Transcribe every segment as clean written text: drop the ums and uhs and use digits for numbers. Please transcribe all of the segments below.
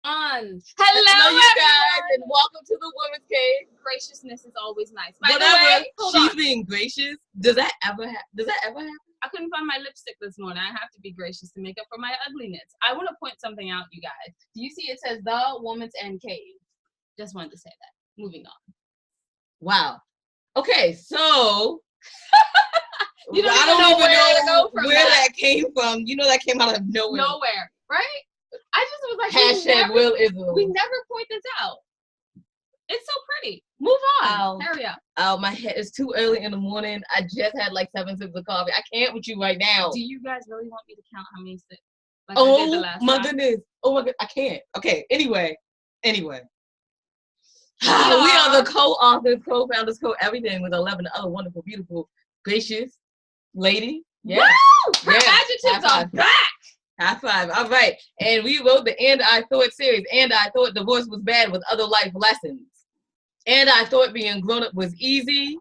On. Hello, you guys, and welcome to the Women's Cave. Graciousness is always nice. Whatever. She's being gracious. Does that ever happen? I couldn't find my lipstick this morning. I have to be gracious to make up for my ugliness. I want to point something out, you guys. Do you see it says The Woman's End Cave? Just wanted to say that. Moving on. Wow. Okay, so you don't even know where that came from. You know that came out of nowhere. Nowhere, right? I just was like, we never point this out. It's so pretty. Move on. Hurry up. Oh, my head is too early in the morning. I just had like 7 sips of coffee. I can't with you right now. Do you guys really want me to count how many sips? Like Goodness. Oh my god, I can't. Okay. Anyway. We are the co-authors, co-founders, co-everything with 11 other wonderful, beautiful, gracious lady. Yeah. Woo! Her adjectives are back. High five. All right. And we wrote the And I Thought series. And I Thought Divorce Was Bad with Other Life Lessons. And I Thought Being Grown Up Was Easy.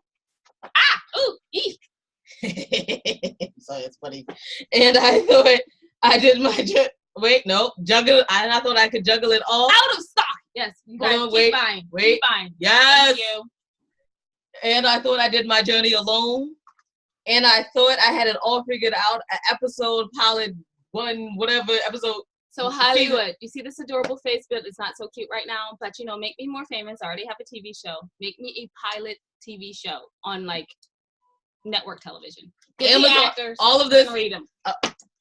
Sorry, it's funny. And I thought I did my juggle. And I thought I could juggle it all. Out of stock. Yes. You guys keep buying. Keep buying. Yes. Thank you. And I thought I did my journey alone. And I thought I had it all figured out. An episode, pilot, one, whatever episode. So Hollywood, you see this adorable face, but it's not so cute right now. But make me more famous. I already have a TV show. Make me a pilot TV show on like network television. Get Amazon, the actors, all of this. Read them.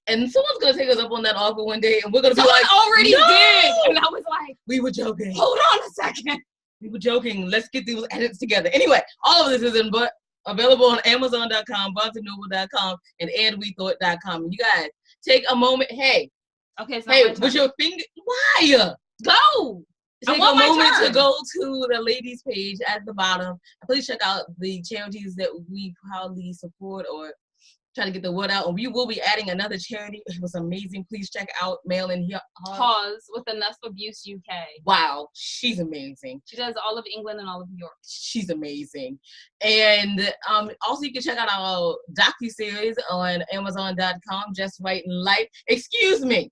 And someone's gonna take us up on that offer one day, and we're gonna be Someone like, already did, and I was like, we were joking. Hold on a second. We were joking. Let's get these edits together. Anyway, all of this is available on Amazon.com, BarnesandNoble.com, and AndWeThought.com. And you guys take a moment. Hey, okay, with your finger. Why? Go. Take a moment to go to the ladies page at the bottom. Please check out the charities that we proudly support or try to get the word out. And we will be adding another charity. It was amazing. Please check out Mail in here. Pause with Enough Abuse UK. Wow, she's amazing. She does all of England and all of Europe. She's amazing. And also you can check out our docu-series on Amazon.com, Just Writing Life. Excuse me.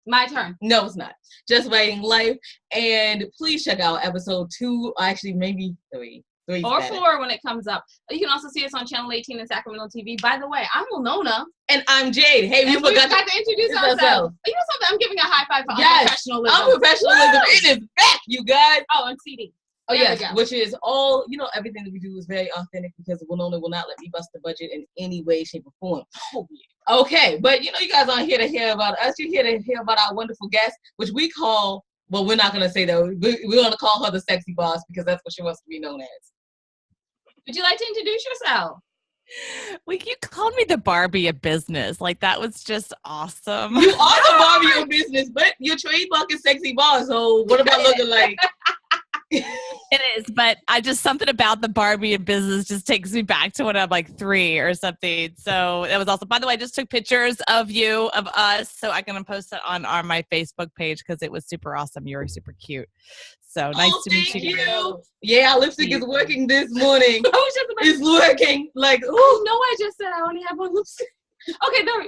My turn. No, it's not. Just Writing Life. And please check out episode 2, actually maybe 3. Or 4 when it comes up. You can also see us on Channel 18 in Sacramento TV. By the way, I'm Wilnona. And I'm Jade. Hey, we forgot to introduce ourselves. You know something? I'm giving a high five for professionalism. Unprofessionalism. It is back, you guys. Oh, and CD. Oh, yes, which is all, everything that we do is very authentic because Wilnona will not let me bust the budget in any way, shape, or form. Oh, yeah. Okay, but you guys aren't here to hear about us. You're here to hear about our wonderful guest, which we call, well, we're not going to say that. We're going to call her the sexy boss because that's what she wants to be known as. Would you like to introduce yourself? Well, you called me the Barbie of business. Like, that was just awesome. You are the Barbie of business, but your trademark is sexy boss. So what about looking like? It is, but something about the Barbie of business just takes me back to when I'm like 3 or something. So that was awesome. By the way, I just took pictures of us, so I can post it on my Facebook page because it was super awesome. You were super cute. So nice to meet you. Yeah, our lipstick is working this morning. It's working. Like, oh no, I just said I only have one lipstick. Okay, there.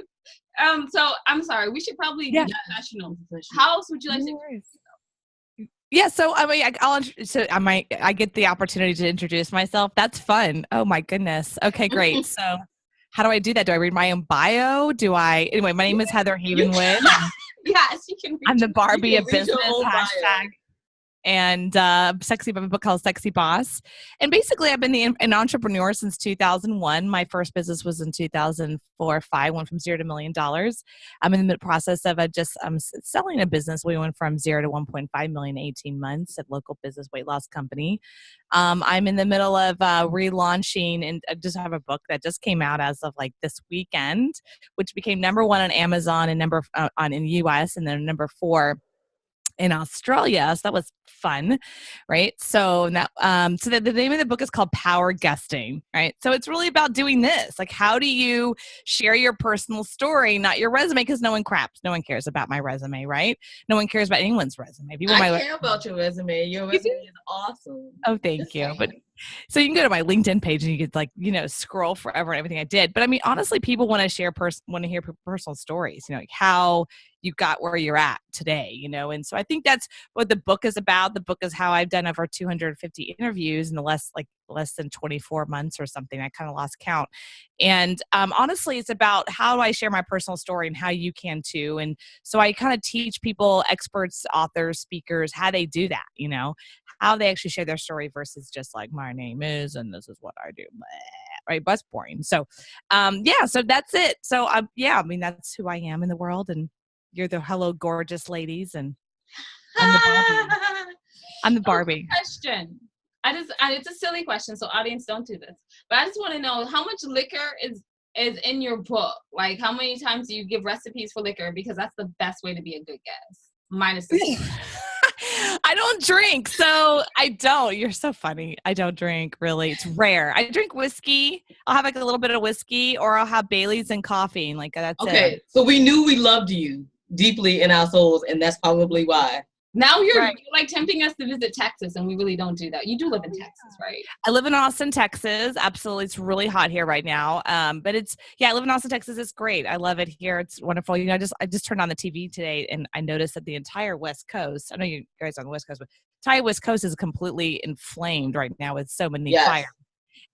So I'm sorry. We should probably be professional. How else would you like to? Yeah, so I mean, I get the opportunity to introduce myself. That's fun. Oh my goodness. Okay, great. So, how do I do that? Do I read my own bio? Anyway, my name is Heather Havenwood. Yes, you can. I'm the Barbie of business hashtag. And sexy, a book called Sexy Boss. And basically, I've been an entrepreneur since 2001. My first business was in 2004-5, went from $0 to $1 million. I'm in the process of selling a business. We went from 0 to 1.5 million in 18 months at local business weight loss company. I'm in the middle of relaunching, and I just have a book that just came out as of like this weekend, which became number 1 on Amazon and number in the US, and then number 4 in Australia. So that was fun, right? So now, the name of the book is called Power Guesting, right? So it's really about doing this. Like, how do you share your personal story, not your resume? Because no one cares about my resume, right? No one cares about anyone's resume. I care about your resume. Your resume is awesome. Oh, thank you. But So you can go to my LinkedIn page and you could scroll forever and everything I did. But I mean, honestly, people want to hear personal stories, like how you got where you're at today, And so I think that's what the book is about. The book is how I've done over 250 interviews in the less than 24 months or something. I kind of lost count. And honestly, it's about how do I share my personal story and how you can too. And so I kind of teach people, experts, authors, speakers, how they do that, how they actually share their story versus just like, my name is, and this is what I do. Right. But that's boring. So, so that's it. So, I mean, that's who I am in the world. And you're the hello, gorgeous ladies. And I'm the Barbie. I'm the Barbie. Question. It's a silly question, so audience, don't do this. But I just want to know how much liquor is in your book. Like, how many times do you give recipes for liquor? Because that's the best way to be a good guest. Minus the I don't drink, so I don't. You're so funny. I don't drink, really. It's rare. I drink whiskey. I'll have like a little bit of whiskey, or I'll have Bailey's and coffee. And like that's okay. It. So we knew we loved you deeply in our souls, and that's probably why. Now you're like tempting us to visit Texas, and we really don't do that. You do live in Texas, right? I live in Austin, Texas. Absolutely. It's really hot here right now. But I live in Austin, Texas. It's great. I love it here. It's wonderful. I just turned on the TV today and I noticed that the entire West Coast, I know you guys are on the West Coast, but the entire West Coast is completely inflamed right now with so many fires.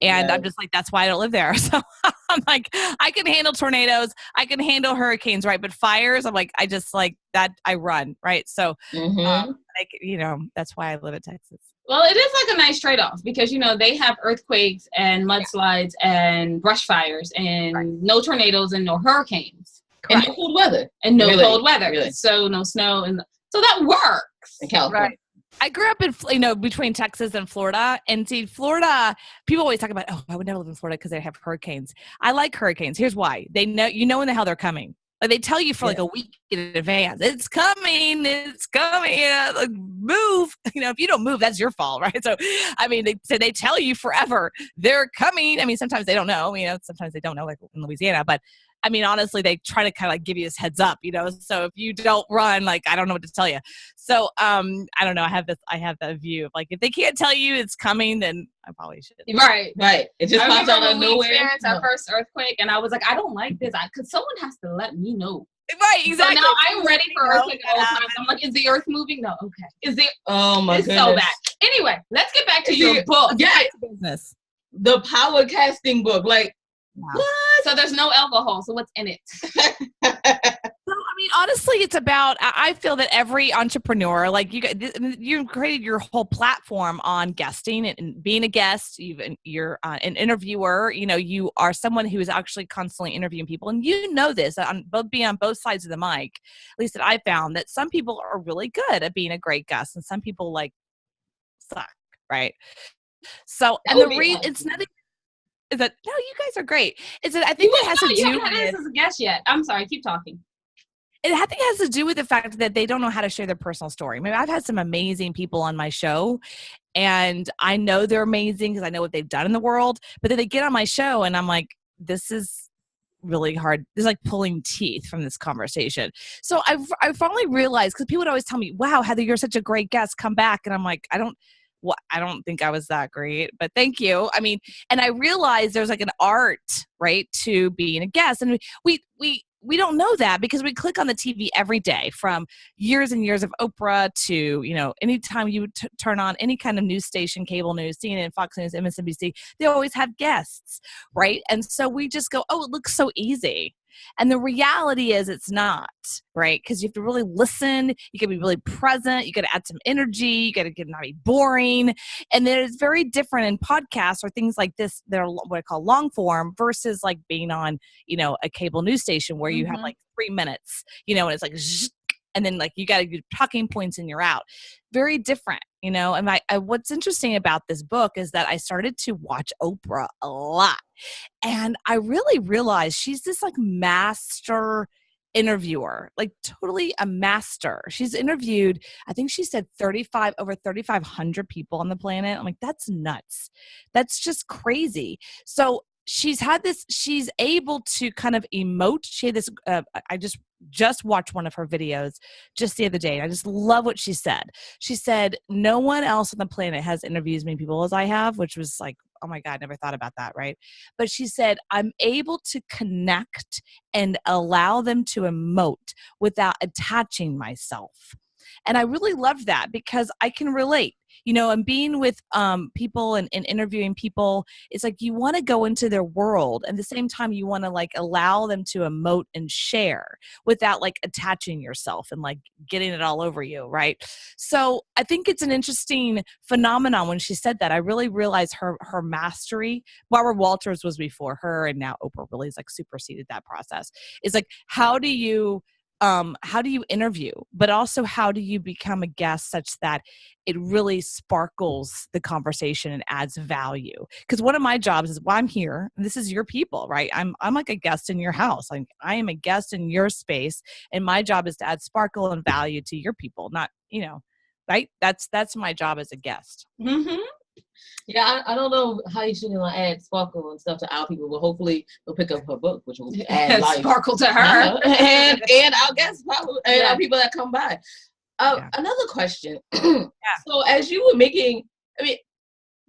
And I'm just like, that's why I don't live there. So I'm like, I can handle tornadoes. I can handle hurricanes, right? But fires, I'm like, I just like that. I run, right? So, that's why I live in Texas. Well, it is like a nice trade-off because, they have earthquakes and mudslides and brush fires and no tornadoes and no hurricanes. Correct. And no cold weather. And no cold weather. Really. So no snow. So that works. In California. Right. I grew up in, between Texas and Florida. And see, Florida, people always talk about, oh, I would never live in Florida because they have hurricanes. I like hurricanes. Here's why. They know, when the hell they're coming. Like they tell you for like a week in advance. It's coming. Like move. If you don't move, that's your fault, right? So, I mean, they tell you forever they're coming. I mean, sometimes they don't know. Sometimes they don't know, like in Louisiana. But I mean, honestly, they try to kind of like give you this heads up, So if you don't run, like I don't know what to tell you. So I don't know. I have that view of like if they can't tell you it's coming, then I probably should. Right. It just pops out of nowhere. We experienced our first earthquake, and I was like, I don't like this, because someone has to let me know. Right, exactly. So now I'm ready for earthquake all the time. I'm like, is the earth moving? No. Okay. Is the Oh my goodness. It's so bad. Anyway, let's get back to your book. Yeah. Business. The power casting book, like. Wow. What? So there's no alcohol. So what's in it? So, I mean, honestly, it's about, I feel that every entrepreneur, like you created your whole platform on guesting and being a guest. You're an interviewer. You are someone who is actually constantly interviewing people. And this, being on both sides of the mic, at least that I found that some people are really good at being a great guest and some people like suck, right? So, and it's nothing. Is that no? You guys are great. I think it has to do with this as a guest yet. I'm sorry. Keep talking. I think it has to do with the fact that they don't know how to share their personal story. I mean, I've had some amazing people on my show, and I know they're amazing because I know what they've done in the world. But then they get on my show, and I'm like, this is really hard. It's like pulling teeth from this conversation. So I finally realized, because people would always tell me, "Wow, Heather, you're such a great guest. Come back." And I'm like, I don't think I was that great, but thank you. I mean, and I realized there's like an art, right, to being a guest. And we don't know that because we click on the TV every day, from years and years of Oprah to, anytime you turn on any kind of news station, cable news, CNN, Fox News, MSNBC, they always have guests, right? And so we just go, oh, it looks so easy. And the reality is it's not, right? Because you have to really listen. You can be really present. You got to add some energy. You got to not be boring. And then it's very different in podcasts or things like this that are what I call long form versus like being on, a cable news station where you have like 3 minutes, and it's like, and then like you got to do talking points and you're out. Very different, and what's interesting about this book is that I started to watch Oprah a lot. And I really realized she's this like master interviewer, like totally a master. She's interviewed, I think she said over 3,500 people on the planet. I'm like, that's nuts. That's just crazy. So she's able to kind of emote. She had this, I just watched one of her videos just the other day. And I just love what she said. She said, no one else on the planet has interviewed as many people as I have, which was like, oh my God, never thought about that, right? But she said, I'm able to connect and allow them to emote without attaching myself. And I really loved that because I can relate, and being with people and interviewing people, it's like you want to go into their world. And at the same time, you want to like allow them to emote and share without like attaching yourself and like getting it all over you, right? So I think it's an interesting phenomenon when she said that. I really realized her mastery. Barbara Walters was before her, and now Oprah really is like superseded that process. It's like, how do you interview, but also how do you become a guest such that it really sparkles the conversation and adds value? Because one of my jobs is, well, I'm here, and this is your people, right? I'm like a guest in your house. I am a guest in your space, and my job is to add sparkle and value to your people, not, right? That's my job as a guest. Mm-hmm. Yeah, I don't know how you should add sparkle and stuff to our people, but hopefully they'll pick up her book, which will add life. Sparkle to her. and our guests, probably, and our people that come by. Another question. So as you were making,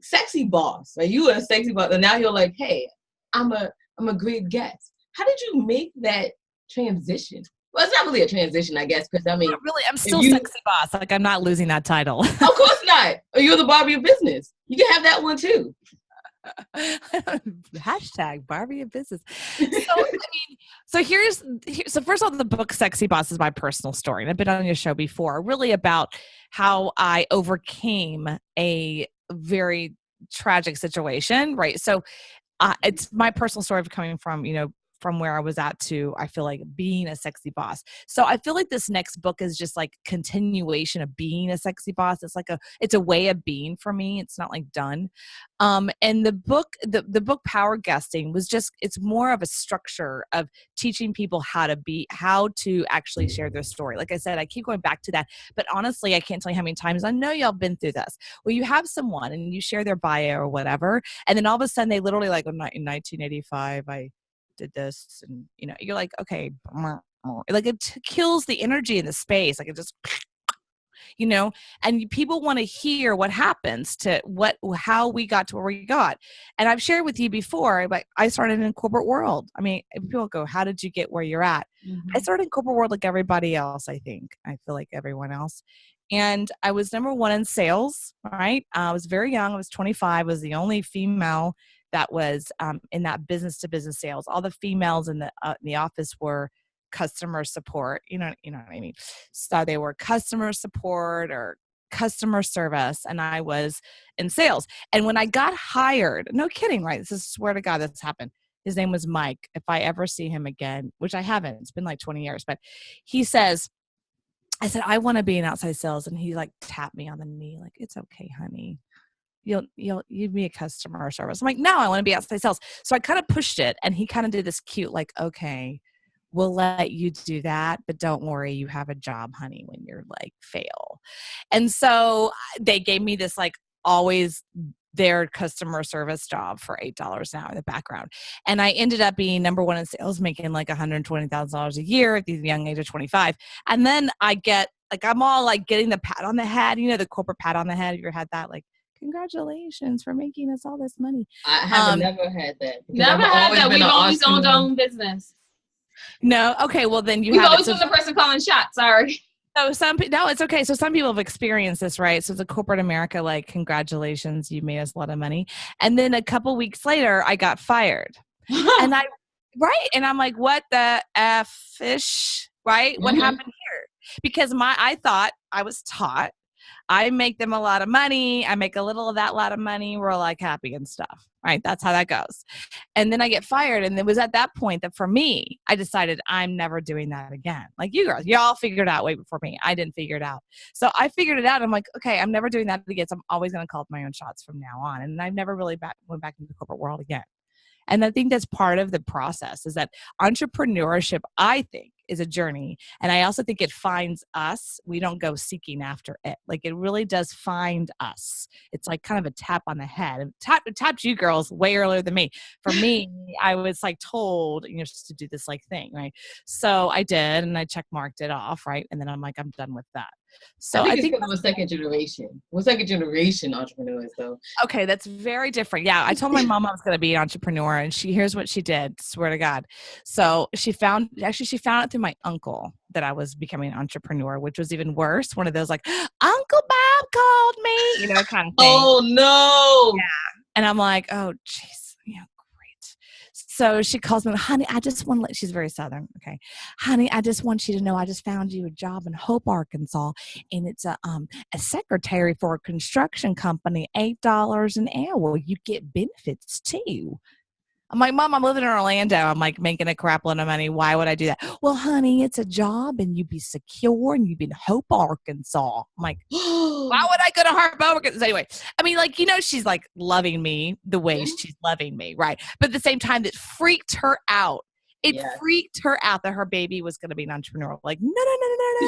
sexy boss, right? You were a sexy boss, and now you're like, hey, I'm a great guest. How did you make that transition? Well, it's not really a transition, I guess, because not really. I'm still sexy boss. Like, I'm not losing that title. Of course not. You're the Barbie of business. You can have that one too. Hashtag Barbie of business. So, so first of all, the book Sexy Boss is my personal story. And I've been on your show before, really about how I overcame a very tragic situation, right? So it's my personal story of coming from where I was at to, I feel like, being a sexy boss. So I feel like this next book is just like continuation of being a sexy boss. It's a way of being for me. It's not like done. And the book Power Guesting was just, it's more of a structure of teaching people how to actually share their story. Like I said, I keep going back to that, but honestly, I can't tell you how many times, I know y'all been through this, where you have someone and you share their bio or whatever, and then all of a sudden they literally like, in 1985, I did this, and you're like, okay, like it kills the energy in the space, like it just and people want to hear what happens to how we got to where we got. And I've shared with you before, like, I started in corporate world. People go, how did you get where you're at? Mm-hmm. I started in corporate world like everybody else. I feel like everyone else. And I was number one in sales, right? I was very young. I was 25. I was the only female that was in that business-to-business sales. All the females in the office were customer support. You know what I mean? So they were customer support or customer service, and I was in sales. And when I got hired, no kidding, right? This is, swear to God, that's happened. His name was Mike. If I ever see him again, which I haven't, it's been like 20 years, but he says, I said, I want to be in outside sales. And he like tapped me on the knee, like, it's okay, honey. You'll be a customer service. I'm like, no, I want to be outside sales. So I kind of pushed it, and he kind of did this cute, like, okay, we'll let you do that, but don't worry, you have a job, honey, when you're like fail. And so they gave me this like always their customer service job for $8 an hour in the background. And I ended up being number one in sales, making like $120,000 a year at the young age of 25. And then I get like, I'm all like getting the pat on the head, the corporate pat on the head. Have you ever had that? Like, congratulations for making us all this money. I have never had that. Never had that. We've always owned our own business. No. Okay. Well, then we've always been the person calling shots. Sorry. So no, it's okay. So some people have experienced this, right? So it's a corporate America, like, congratulations, you made us a lot of money. And then a couple weeks later, I got fired. And I'm like, what the F-ish, right? Mm-hmm. What happened here? Because I thought, I was taught, I make them a lot of money. I make a little of that lot of money. We're like happy and stuff, right? That's how that goes. And then I get fired. And it was at that point that for me, I decided I'm never doing that again. Like you girls, y'all figured it out way before me. I didn't figure it out. So I figured it out. I'm like, okay, I'm never doing that again. So I'm always going to call my own shots from now on. And I've never really went back into the corporate world again. And I think that's part of the process, is that entrepreneurship, I think, is a journey. And I also think it finds us. We don't go seeking after it. Like it really does find us. It's like kind of a tap on the head. It tapped you girls way earlier than me. For me, I was like told, just to do this like thing, right? So I did, and I check marked it off, right? And then I'm like, I'm done with that. So I think we're second generation. We're second generation entrepreneurs, though. Okay, that's very different. Yeah, I told my mom I was going to be an entrepreneur, and here's what she did. Swear to God. So she found out through my uncle that I was becoming an entrepreneur, which was even worse. One of those like, Uncle Bob called me, kind of thing. Oh no! Yeah, and I'm like, oh jeez. So she calls me, honey, I just want to let, she's very Southern. Okay. Honey, I just want you to know, I just found you a job in Hope, Arkansas. And it's a secretary for a construction company, $8 an hour. You get benefits too. I'm like, Mom, I'm living in Orlando. I'm like making a crap load of money. Why would I do that? Well, honey, it's a job and you'd be secure and you'd be in Hope, Arkansas. I'm like, why would I go to Hope, Arkansas? Anyway, I mean, like, she's like loving me the way she's loving me, right? But at the same time, that freaked her out. It freaked her out that her baby was going to be an entrepreneur. Like, no.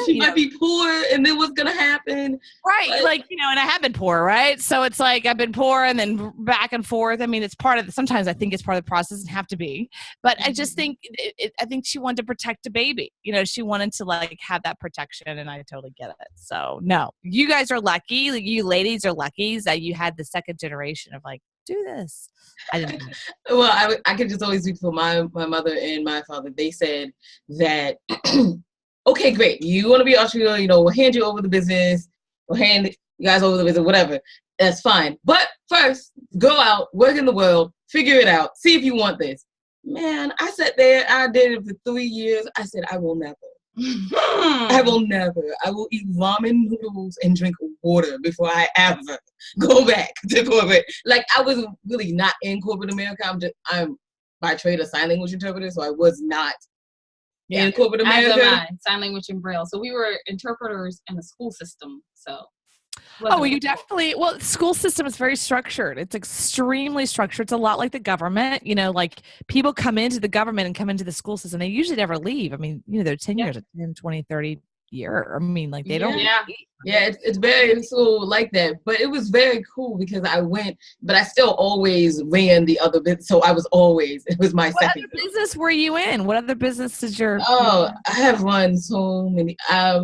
She might be poor, and then what's going to happen? Right. But, like, and I have been poor, right? So it's like I've been poor and then back and forth. I mean, it's part of sometimes I think it's part of the process and have to be. But I just think, I think she wanted to protect a baby. She wanted to, like, have that protection, and I totally get it. So, no. You guys are lucky. Like, you ladies are lucky that you had the second generation of, like, do this. I didn't do it. Well, I could just always speak for my mother and my father. They said that, okay, great. You want to be an entrepreneur, we'll hand you over the business. We'll hand you guys over the business, whatever. That's fine. But first, go out, work in the world, figure it out, see if you want this. Man, I sat there. I did it for 3 years. I said, I will never. I will never. I will eat ramen noodles and drink water before I ever go back to corporate. Like, I was really not in corporate America. I'm by trade a sign language interpreter, so I was not in corporate America. As am I, sign language and Braille. So we were interpreters in the school system. So. You definitely, the school system is very structured. It's extremely structured. It's a lot like the government, like people come into the government and come into the school system. They usually never leave. I mean, they're 10 years, 10, 20, 30 year. I mean, like they don't. Yeah. It's very cool like that. But it was very cool because I went, but I still always ran the other business. So it was my second. What other business were you in? What other business did your? Oh, I have run so many.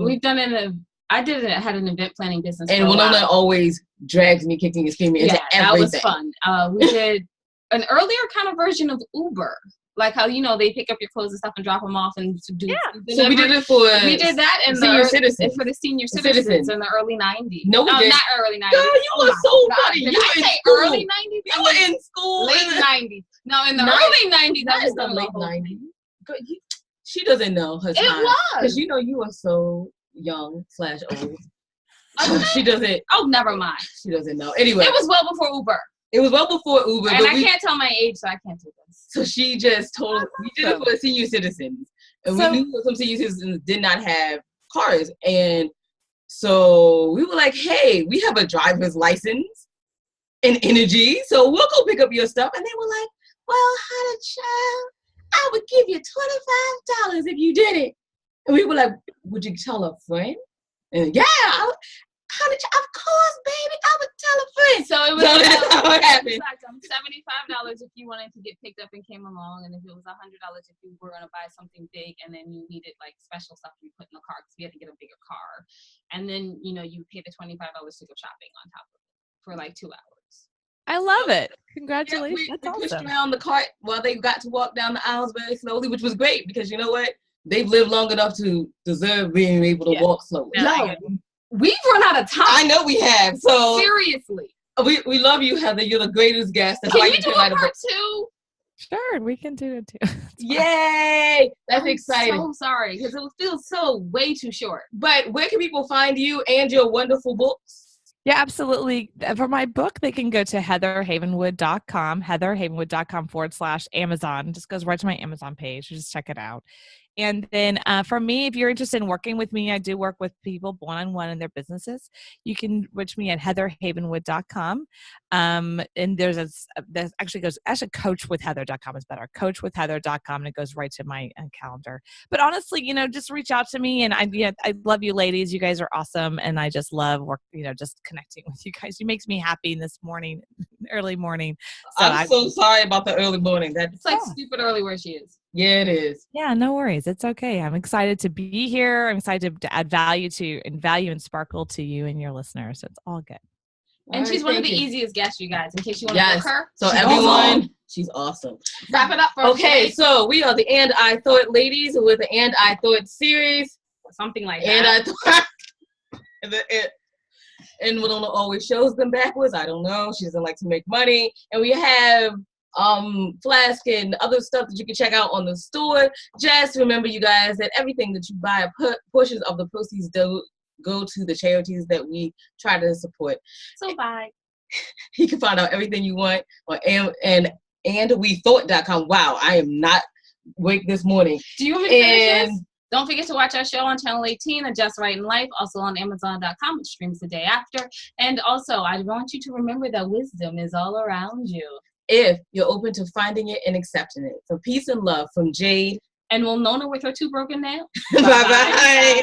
We've done I had an event planning business. And Wilnona always drags me kicking and screaming into everything. That was fun. We did an earlier kind of version of Uber. Like how, they pick up your clothes and stuff and drop them off and do. Yeah. So we did it for. We did that in senior citizens. For the senior citizens in the early 90s. No, we didn't. Not early 90s. Girl, you were so funny. Did I say early 90s? You were in school. Late 90s. No, in the early 90s. That was the late 90s. She doesn't know her time. It was. Because you are so young / old. She doesn't. Oh, never mind. She doesn't know. Anyway. It was well before Uber. It was well before Uber. And I can't tell my age, so I can't do this. So she just told us, we did it for senior citizens. And we knew some senior citizens did not have cars. And so we were like, hey, we have a driver's license and energy. So we'll go pick up your stuff. And they were like, well, honey child, I would give you $25 if you did it. And we were like, would you tell a friend? And honey, of course, baby, I would tell a friend. So it was what happened. $75 if you wanted to get picked up and came along, and if it was $100 if you were going to buy something big, and then you needed like special stuff you put in the car because we had to get a bigger car, and then you pay the $25 to go shopping on top of it for like 2 hours. I love it. Congratulations. We That's pushed awesome. around the cart while they got to walk down the aisles very slowly, which was great because you know what? They've lived long enough to deserve being able to walk slowly. No. We've run out of time. I know we have. So seriously, we love you, Heather. You're the greatest guest. That's can why we you do a part 2? Sure, we can do it too. Yay! That's exciting. I'm so sorry because it feels so way too short. But where can people find you and your wonderful books? Yeah, absolutely. For my book, they can go to heatherhavenwood.com, heatherhavenwood.com /Amazon. It just goes right to my Amazon page. Just check it out. And then for me, if you're interested in working with me, I do work with people one-on-one in their businesses. You can reach me at heatherhavenwood.com. And there's actually coachwithheather.com is better. Coachwithheather.com, and it goes right to my calendar. But honestly, just reach out to me, and I love you ladies. You guys are awesome, and I just love just connecting with you guys. It makes me happy in this morning, early morning. So I'm so sorry about the early morning. It's like stupid early where she is. Yeah, it is. Yeah, no worries. It's okay. I'm excited to be here. I'm excited to add value and sparkle to you and your listeners. So it's all good. And she's one of the easiest guests, you guys, in case you want to book her. So everyone, she's awesome. Wrap it up for okay, so we are the And I Thought ladies with the And I Thought series. Something like that. And I thought and Wilnona always shows them backwards. I don't know. She doesn't like to make money. And we have flask and other stuff that you can check out on the store. Just remember, you guys, that everything that you buy, portions of the proceeds go to the charities that we try to support. So bye. You can find out everything you want on andwethought.com. Wow, I am not awake this morning. Do you want me to finish this? Don't forget to watch our show on Channel 18 and Just Right in Life, also on Amazon.com, which streams the day after. And also, I want you to remember that wisdom is all around you, if you're open to finding it and accepting it. So peace and love from Jade and Wilnona with her 2 broken nails. Bye-bye.